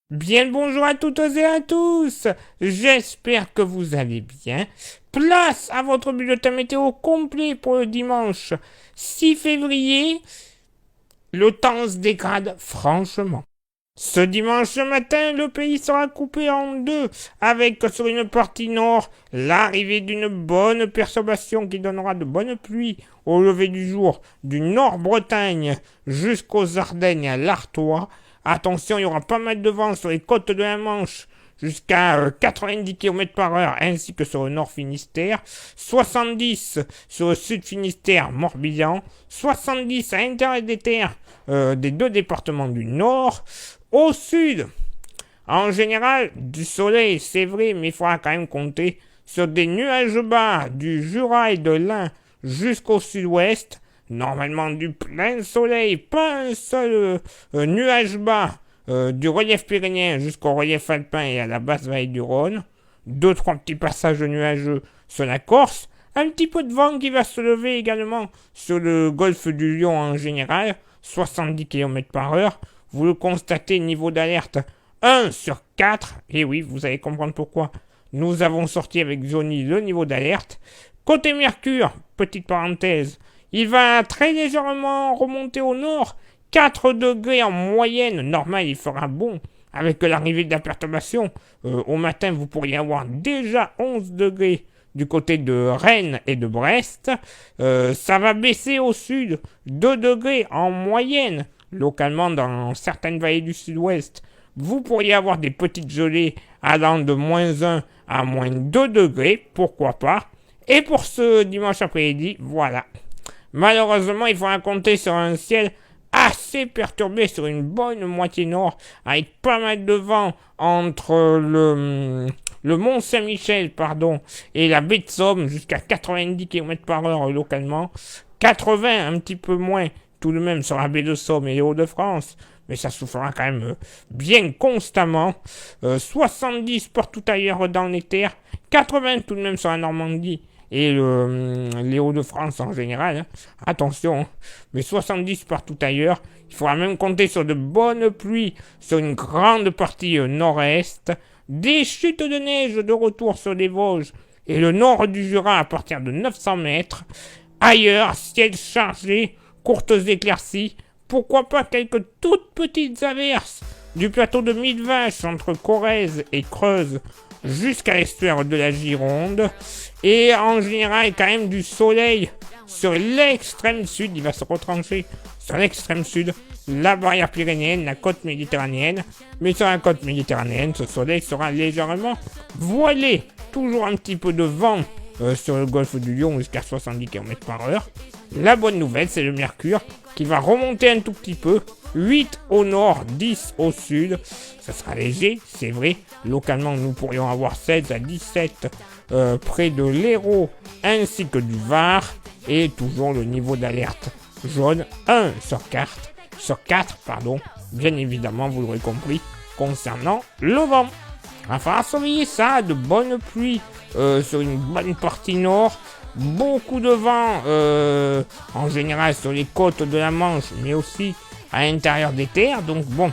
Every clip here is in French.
Bien le bonjour à toutes et à tous. J'espère que vous allez bien. Place à votre bulletin météo complet pour le dimanche 6 février. Le temps se dégrade franchement. Ce dimanche matin, le pays sera coupé en deux, avec sur une partie nord l'arrivée d'une bonne perturbation qui donnera de bonnes pluies au lever du jour du Nord-Bretagne jusqu'aux Ardennes et à l'Artois. Attention, il y aura pas mal de vent sur les côtes de la Manche jusqu'à 90 km par heure, ainsi que sur le nord Finistère, 70 sur le sud Finistère, Morbihan, 70 à l'intérieur des terres des deux départements du nord. Au sud, en général, du soleil, c'est vrai, mais il faudra quand même compter sur des nuages bas du Jura et de l'Ain jusqu'au sud-ouest. Normalement du plein soleil, pas un seul nuage bas du relief pyrénéen jusqu'au relief alpin et à la basse vallée du Rhône. Deux, trois petits passages nuageux sur la Corse. Un petit peu de vent qui va se lever également sur le golfe du Lion en général, 70 km par heure. Vous le constatez, niveau d'alerte 1 sur 4. Et oui, vous allez comprendre pourquoi. Nous avons sorti avec Johnny le niveau d'alerte. Côté Mercure, petite parenthèse, il va très légèrement remonter au nord. 4 degrés en moyenne, normal, il fera bon. Avec l'arrivée de la perturbation, au matin, vous pourriez avoir déjà 11 degrés du côté de Rennes et de Brest. Ça va baisser au sud, 2 degrés en moyenne. Localement, dans certaines vallées du sud-ouest, vous pourriez avoir des petites gelées allant de moins 1 à moins 2 degrés, pourquoi pas. Et pour ce dimanche après-midi, voilà. Malheureusement, il faudra compter sur un ciel assez perturbé sur une bonne moitié nord, avec pas mal de vent entre le Mont Saint-Michel, et la baie de Somme, jusqu'à 90 km par heure localement. 80, un petit peu moins, tout de même, sur la baie de Somme et les Hauts-de-France. Mais ça soufflera quand même bien constamment. 70 partout ailleurs dans les terres. 80 tout de même sur la Normandie et les Hauts-de-France en général. Hein. Attention, hein. Mais 70 partout ailleurs. Il faudra même compter sur de bonnes pluies sur une grande partie nord-est. Des chutes de neige de retour sur les Vosges et le nord du Jura à partir de 900 mètres. Ailleurs, ciel chargé, courtes éclaircies. Pourquoi pas quelques toutes petites averses du plateau de Millevaches entre Corrèze et Creuse jusqu'à l'estuaire de la Gironde. Et en général, quand même du soleil sur l'extrême sud. Il va se retrancher sur l'extrême sud, la barrière pyrénéenne, la côte méditerranéenne. Mais sur la côte méditerranéenne, ce soleil sera légèrement voilé. Toujours un petit peu de vent sur le golfe du Lion jusqu'à 70 km par heure. La bonne nouvelle, c'est le mercure qui va remonter un tout petit peu. 8 au nord, 10 au sud. Ça sera léger, c'est vrai. Localement, nous pourrions avoir 16 à 17 près de l'Hérault ainsi que du Var. Et toujours le niveau d'alerte jaune 1 sur 4, bien évidemment, vous l'aurez compris, concernant le vent. Il va falloir surveiller ça, de bonnes pluies sur une bonne partie nord. Beaucoup de vent en général sur les côtes de la Manche, mais aussi à l'intérieur des terres. Donc bon,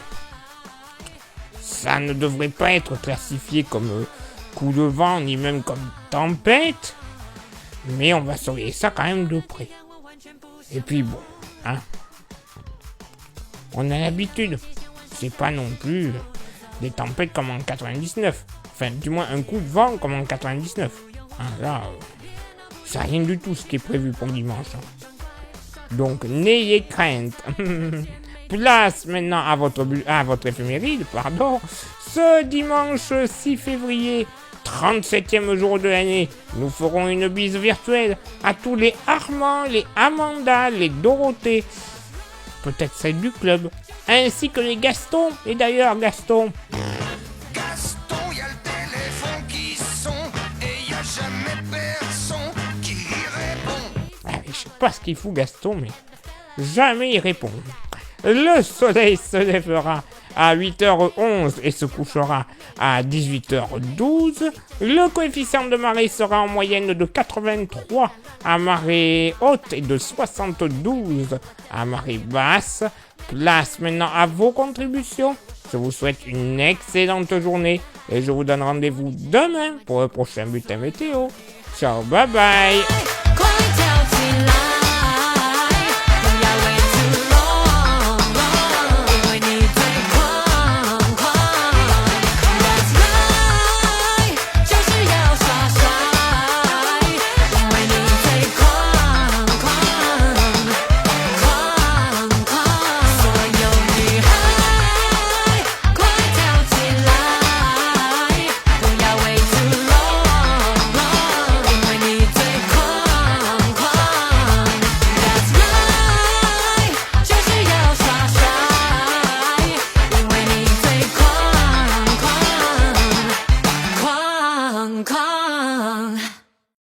ça ne devrait pas être classifié comme coup de vent, ni même comme tempête. Mais on va surveiller ça quand même de près. Et puis bon, hein, on a l'habitude. C'est pas non plus des tempêtes comme en 99. Enfin, du moins un coup de vent comme en 99. Hein, là, c'est rien du tout ce qui est prévu pour dimanche. Hein. Donc, n'ayez crainte. Place maintenant à votre éphéméride, Ce dimanche 6 février, 37e jour de l'année, nous ferons une bise virtuelle à tous les Armand, les Amanda, les Dorothée, peut-être celle du club, ainsi que les Gaston. Et d'ailleurs, Gaston, Y a le téléphone qui sonne et y a jamais personne qui répond. je sais pas ce qu'il fout Gaston, mais jamais il répond. Le soleil se lèvera à 8h11 et se couchera à 18h12. Le coefficient de marée sera en moyenne de 83 à marée haute et de 72 à marée basse. Place maintenant à vos contributions Je vous souhaite une excellente journée et je vous donne rendez-vous demain pour le prochain bulletin météo. Ciao, bye bye.